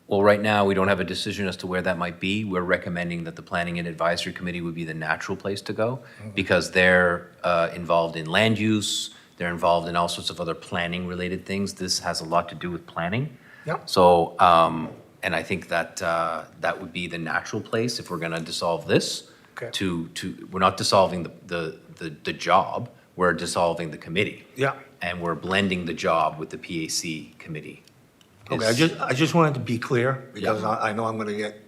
Well, right now, we don't have a decision as to where that might be. We're recommending that the Planning and Advisory Committee would be the natural place to go, because they're involved in land use, they're involved in all sorts of other planning-related things. This has a lot to do with planning. Yep. So, and I think that that would be the natural place if we're gonna dissolve this. Okay. We're not dissolving the job, we're dissolving the committee. Yeah. And we're blending the job with the PAC committee. Okay, I just wanted to be clear, because I know I'm gonna get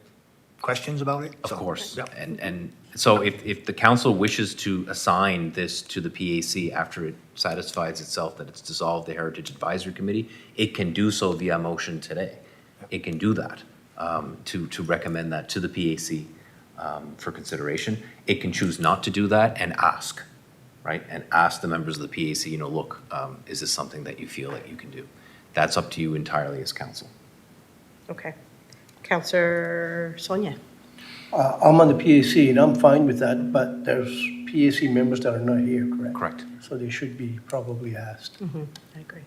questions about it. Of so, course. yeah. And so if the council wishes to assign this to the PAC after it satisfies itself that it's dissolved the Heritage Advisory Committee, it can do so via motion today. It can do that, to recommend that to the PAC for consideration. It can choose not to do that and ask, right? And ask the members of the PAC, look, is this something that you feel that you can do? That's up to you entirely as council. Okay. Councillor Saulnier? I'm on the PAC, and I'm fine with that, but there's PAC members that are not here, correct? Correct. So they should be probably asked, I agree.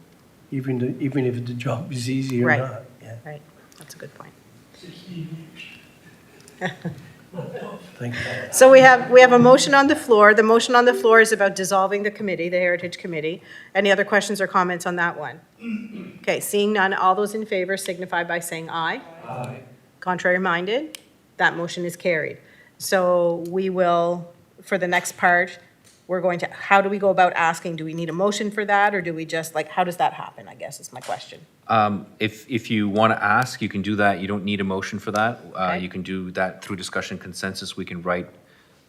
even if the job is easy or Right. not. Yeah, Right, that's a good point. thank you. So we have a motion on the floor. The motion on the floor is about dissolving the committee, the Heritage Committee. Any other questions or comments on that one? Okay, seeing none, all those in favor signify by saying aye. Aye. Contrary minded, that motion is carried. So we will, for the next part, we're going to, how do we go about asking? Do we need a motion for that, or do we just, how does that happen, I guess is my question. If you want to ask, you can do that. You don't need a motion for that. Okay. You can do that through discussion consensus. We can write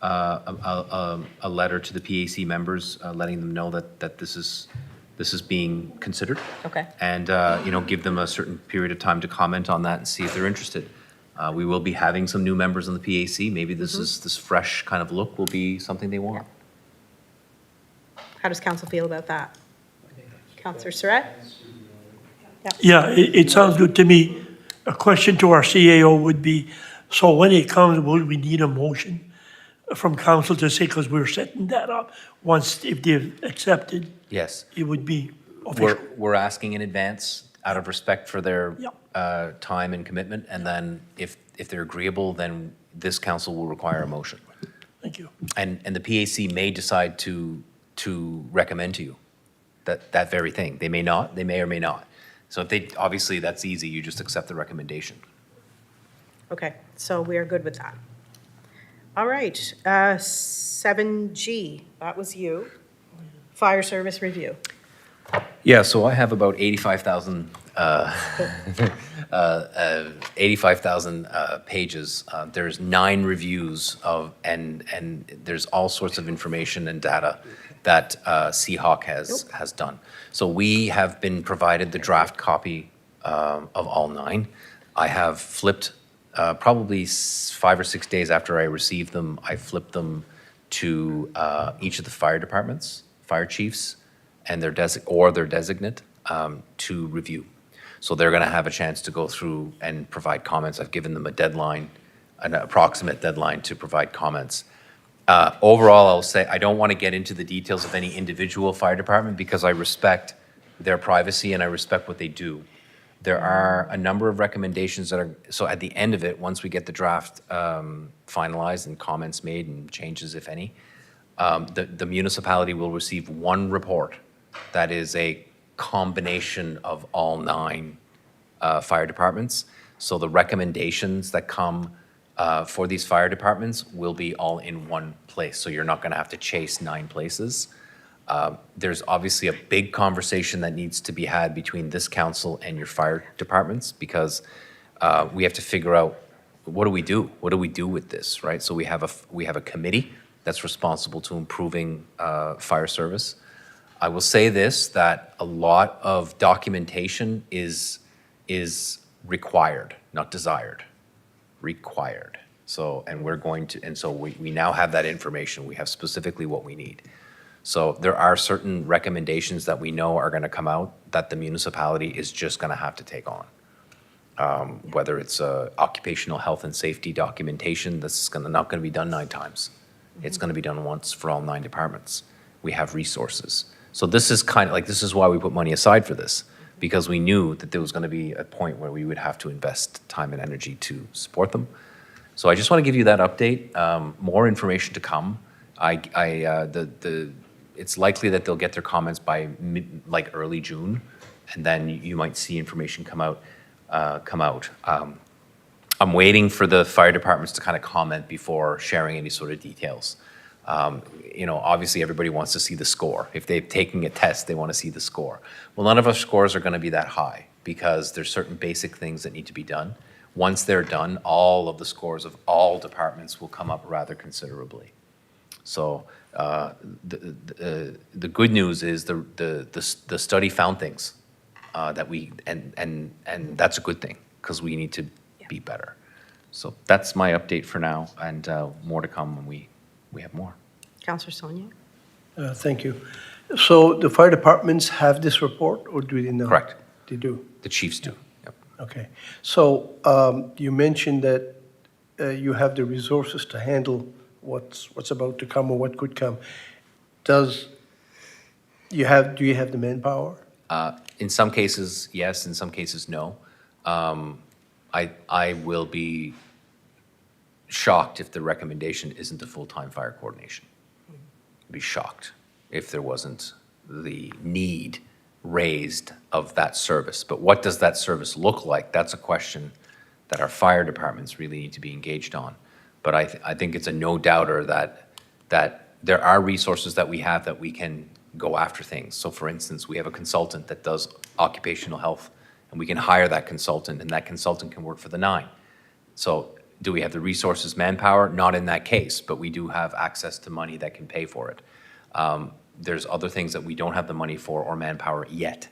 a letter to the PAC members, letting them know that this is being considered. Okay. And, give them a certain period of time to comment on that and see if they're interested. We will be having some new members on the PAC. Maybe this fresh kind of look will be something they want. How does council feel about that? Councillor Surratt? Yeah, it sounds good to me. A question to our CAO would be, so when it comes, will we need a motion from council to say, because we're setting that up, once, if they've accepted, Yes. it would be official? We're asking in advance out of respect for their Yep. time and commitment. And then if they're agreeable, then this council will require a motion. Thank you. And the PAC may decide to recommend to you that very thing. They may not, they may or may not. So if they, obviously, that's easy, you just accept the recommendation. Okay, so we are good with that. All right, 7G, that was you. Fire service review. Yeah, so I have about 85,000 pages. There's 9 reviews of, and there's all sorts of information and data that Seahawk has done. So we have been provided the draft copy of all 9. I have flipped, probably 5 or 6 days after I received them, I flipped them to each of the fire departments, fire chiefs, and their designate to review. So they're going to have a chance to go through and provide comments. I've given them a deadline, an approximate deadline to provide comments. Overall, I'll say I don't want to get into the details of any individual fire department because I respect their privacy and I respect what they do. There are a number of recommendations that are, so at the end of it, once we get the draft finalized and comments made and changes, if any, the municipality will receive one report that is a combination of all 9 fire departments. So the recommendations that come for these fire departments will be all in one place, so you're not gonna have to chase 9 places. There's obviously a big conversation that needs to be had between this council and your fire departments, because we have to figure out, what do we do? What do we do with this, right? So we have a committee that's responsible to improving fire service. I will say this, that a lot of documentation is required, not desired, required. So, and we're going to, and so we now have that information. We have specifically what we need. So there are certain recommendations that we know are going to come out that the municipality is just going to have to take on. Whether it's occupational health and safety documentation, this is not going to be done 9 times. It's going to be done once for all 9 departments. We have resources. So this is kind of like, this is why we put money aside for this, because we knew that there was going to be a point where we would have to invest time and energy to support them. So I just want to give you that update. More information to come. It's likely that they'll get their comments by early June, and then you might see information come out. I'm waiting for the fire departments to kind of comment before sharing any sort of details. Obviously everybody wants to see the score. If they're taking a test, they want to see the score. Well, none of our scores are going to be that high because there's certain basic things that need to be done. Once they're done, all of the scores of all departments will come up rather considerably. So the good news is the study found things that and that's a good thing, because we need to be better. So that's my update for now, and more to come when we have more. Councillor Sonia? Thank you. So the fire departments have this report, or do they not? Correct. They do? The chiefs do. Yep. Okay. So you mentioned that you have the resources to handle what's about to come or what could come. Do you have the manpower? In some cases, yes. In some cases, no. I will be shocked if the recommendation isn't a full-time fire coordination. Be shocked if there wasn't the need raised of that service. But what does that service look like? That's a question that our fire departments really need to be engaged on. But I think it's a no-doubter that there are resources that we have that we can go after things. So for instance, we have a consultant that does occupational health, and we can hire that consultant, and that consultant can work for the 9. So do we have the resources, manpower? Not in that case, but we do have access to money that can pay for it. There's other things that we don't have the money for or manpower yet,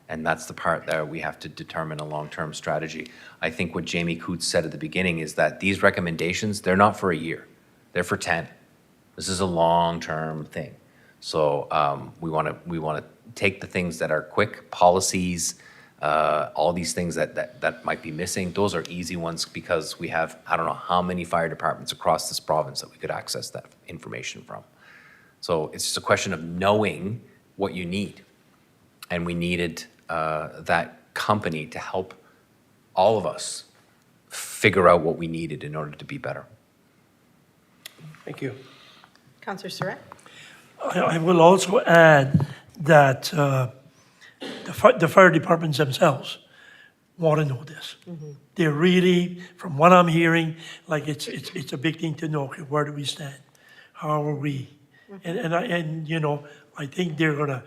and that's the part that we have to determine a long-term strategy. I think what Jamie Coots said at the beginning is that these recommendations, they're not for a year. They're for 10. This is a long-term thing. So we want to take the things that are quick, policies, all these things that might be missing. Those are easy ones because we have, I don't know how many fire departments across this province that we could access that information from. So it's just a question of knowing what you need. And we needed that company to help all of us figure out what we needed in order to be better. Thank you. Councillor Surratt? I will also add that the fire departments themselves want to know this. They're really, from what I'm hearing, like it's a big thing to know, okay, where do we stand? How are we? And I think they're gonna,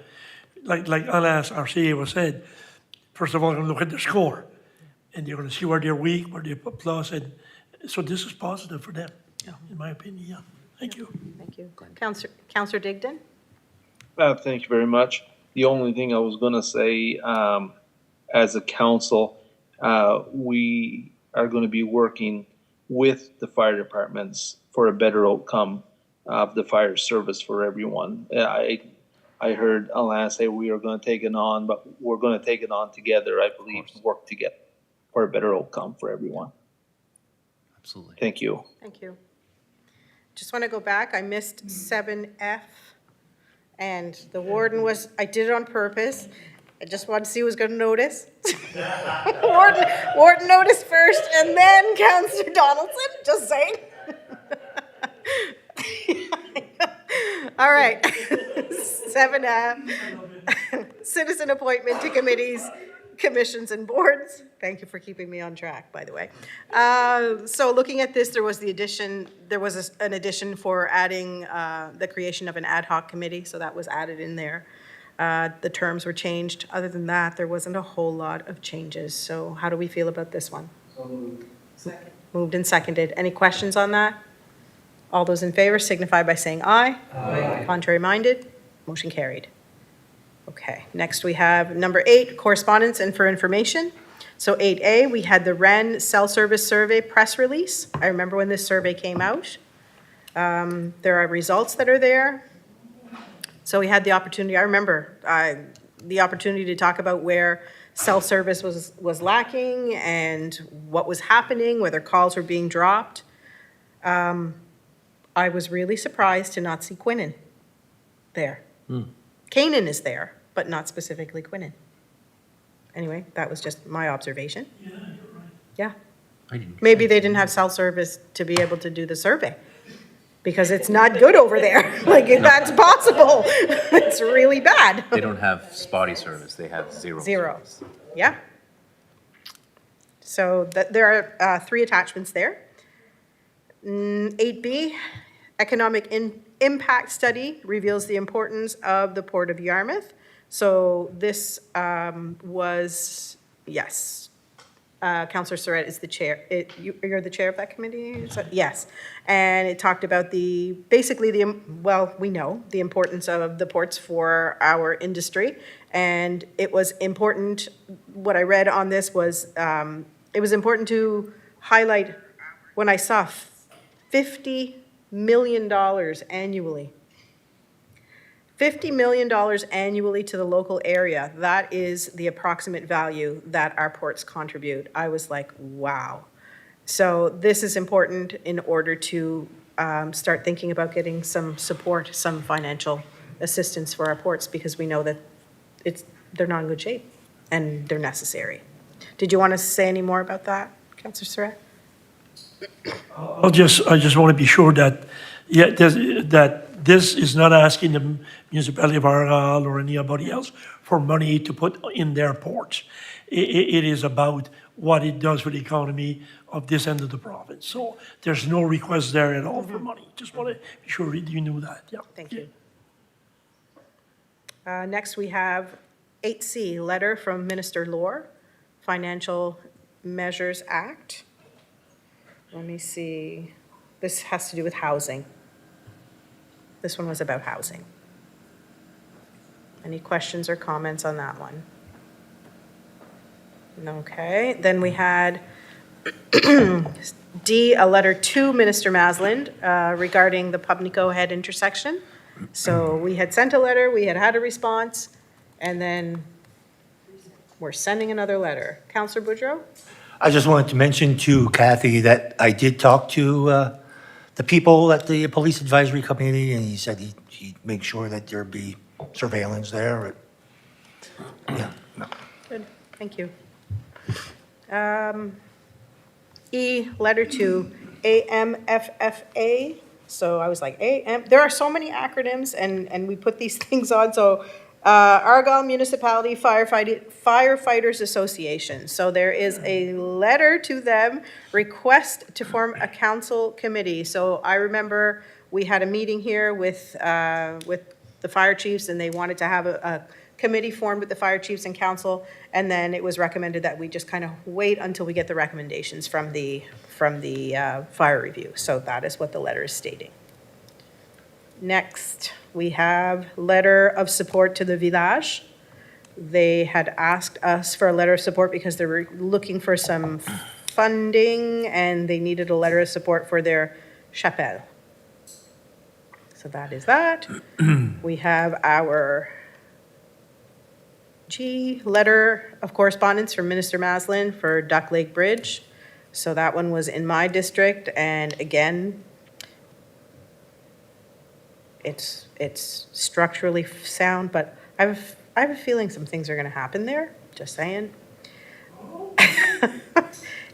like Alas, our CEO said, first of all, they're gonna look at their score, and they're gonna see where they're weak, where they're plus, and so this is positive for them, in my opinion. Yeah. Thank you. Thank you. Councillor Digdon? Thank you very much. The only thing I was going to say, as a council, we are going to be working with the fire departments for a better outcome of the fire service for everyone. I heard Alain say we are going to take it on, but we're going to take it on together, I believe, work together for a better outcome for everyone. Absolutely. Thank you. Thank you. Just want to go back. I missed 7F, and the warden was, I did it on purpose. I just wanted to see who was going to notice. Warden noticed first, and then Councillor Donaldson, just saying. All right. 7F, citizen appointment to committees. commissions and boards. Thank you for keeping me on track, by the way. So looking at this, there was an addition for adding the creation of an ad hoc committee, so that was added in there. The terms were changed. Other than that, there wasn't a whole lot of changes. So how do we feel about this one? Moved and seconded. Any questions on that? All those in favor signify by saying aye. Aye. Contrary minded, motion carried. Okay, next we have number 8, correspondence and for information. So 8A, we had the Wren Cell Service Survey press release. I remember when this survey came out. There are results that are there. So we had the opportunity, I remember the opportunity to talk about where cell service was lacking and what was happening, whether calls were being dropped. I was really surprised to not see Quinnen there. Canaan is there, but not specifically Quinnen. Anyway, that was just my observation. Yeah, you're right. Yeah. I didn't- Maybe they didn't have cell service to be able to do the survey, because it's not good over there. Like, that's possible. It's really bad. They don't have spotty service, they have zero. Zero, yeah. So there are 3 attachments there. 8B, economic impact study reveals the importance of the Port of Yarmouth. So this was, yes, Councillor Surratt is the chair. You're the chair of that committee? Yes. And it talked about basically we know the importance of the ports for our industry. And it was important, what I read on this was, it was important to highlight when I saw $50 million annually. $50 million annually to the local area. That is the approximate value that our ports contribute. I was like, wow. So this is important in order to start thinking about getting some support, some financial assistance for our ports, because we know that they're not in good shape and they're necessary. Did you want to say any more about that, Councillor Surratt? I just want to be sure that, that this is not asking the Municipality of Argyle or anybody else for money to put in their ports. It is about what it does for the economy of this end of the province. So there's no request there at all for money. Just want to be sure you knew that, yeah. Thank you. Next, we have 8C, letter from Minister Lohr, Financial Measures Act. Let me see. This has to do with housing. This one was about housing. Any questions or comments on that one? Okay, then we had D, a letter to Minister Masland regarding the Pubnico Head intersection. So we had sent a letter, we had a response, and then we're sending another letter. Councillor Boudreau? I just wanted to mention to Kathy that I did talk to the people at the Police Advisory Committee, and he said he'd make sure that there be surveillance there. Yeah, no. Good, thank you. E, letter to AMFFA. So I was like, there are so many acronyms, and we put these things on. So Argyle Municipality Firefighters Association. So there is a letter to them, request to form a council committee. So I remember we had a meeting here with the fire chiefs, and they wanted to have a committee formed with the fire chiefs and council, and then it was recommended that we just kind of wait until we get the recommendations from the fire review. So that is what the letter is stating. Next, we have letter of support to the village. They had asked us for a letter of support because they were looking for some funding and they needed a letter of support for their chapelle. So that is that. We have our G, letter of correspondence from Minister Masland for Duck Lake Bridge. So that one was in my district, and again, it's structurally sound, but I have a feeling some things are going to happen there, just saying.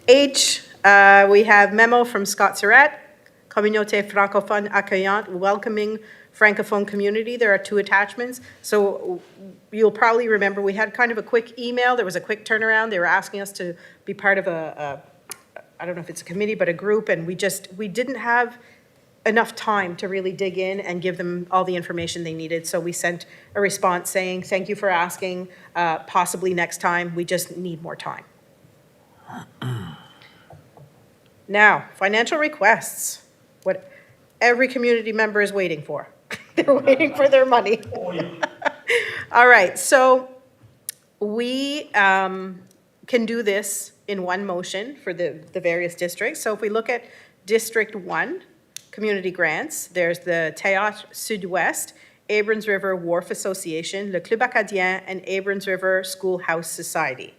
H, we have memo from Scott Surratt, Communauté Francophone Accueillante, welcoming Francophone community. There are 2 attachments. So you'll probably remember, we had kind of a quick email. There was a quick turnaround. They were asking us to be part of I don't know if it's a committee, but a group, and we didn't have enough time to really dig in and give them all the information they needed. So we sent a response saying, thank you for asking, possibly next time, we just need more time. Now, financial requests, what every community member is waiting for. They're waiting for their money. All right, so we can do this in one motion for the various districts. So if we look at District 1, community grants, there's the Théâtre Sud-Ouest, Abrams River Wharf Association, Le Club Acadien, and Abrams River Schoolhouse Society.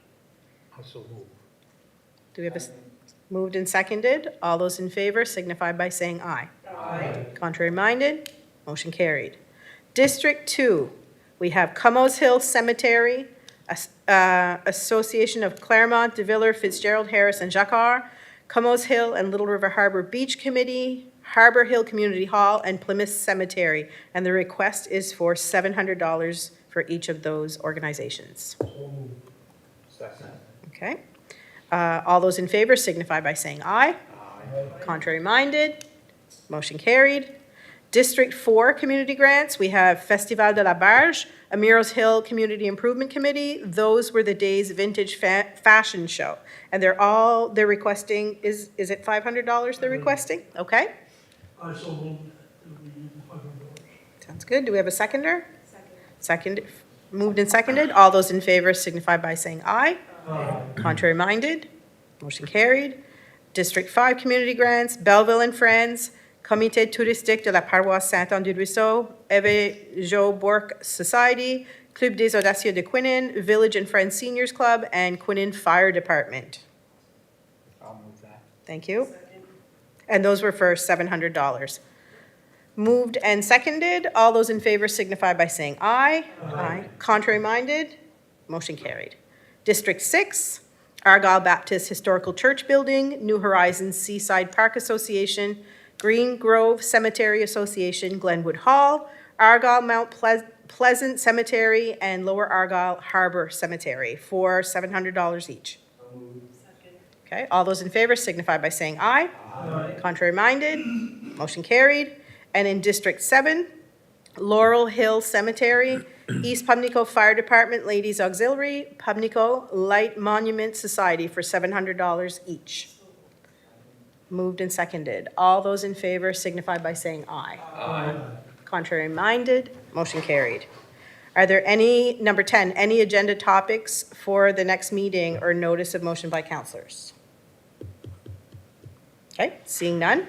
Do we have a moved and seconded? All those in favor signify by saying aye. Aye. Contrary minded, motion carried. District 2, we have Cummos Hill Cemetery, Association of Claremont, DeVillers, Fitzgerald, Harris, and Jacquard, Cummos Hill and Little River Harbor Beach Committee, Harbor Hill Community Hall, and Plymouth Cemetery. And the request is for $700 for each of those organizations. Okay. All those in favor signify by saying aye. Aye. Contrary minded, motion carried. District 4 community grants, we have Festival de la Barge, Amirals Hill Community Improvement Committee. Those were the day's vintage fashion show. And they're requesting, is it $500 they're requesting? Okay. I so moved. Sounds good. Do we have a seconder? Second. Moved and seconded. All those in favor signify by saying aye. Aye. Contrary minded, motion carried. District 5 community grants, Belleville and Friends, Comité touristique de la Paroisse Saint-Anne-du-Ruisseau, Eve Jo Bourque Society, Club des Audacieux de Quinnen, Village and Friends Seniors Club, and Quinnen Fire Department. I'll move that. Thank you. And those were for $700. Moved and seconded. All those in favor signify by saying aye. Aye. Contrary minded, motion carried. District 6, Argyle Baptist Historical Church Building, New Horizons Seaside Park Association, Green Grove Cemetery Association, Glenwood Hall, Argyle Mount Pleasant Cemetery, and Lower Argyle Harbor Cemetery for $700 each. Okay, all those in favor signify by saying aye. Aye. Contrary minded, motion carried. And in District 7, Laurel Hill Cemetery, East Pubnico Fire Department Ladies Auxiliary, Pubnico Light Monument Society for $700 each. Moved and seconded. All those in favor signify by saying aye. Aye. Contrary minded, motion carried. Are there any, number 10, any agenda topics for the next meeting or notice of motion by councillors? Okay, seeing none.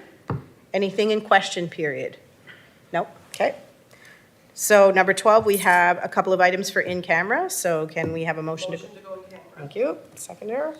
Anything in question period? No? Okay. So number 12, we have a couple of items for in camera. So can we have a motion to go in camera? Thank you. Seconder.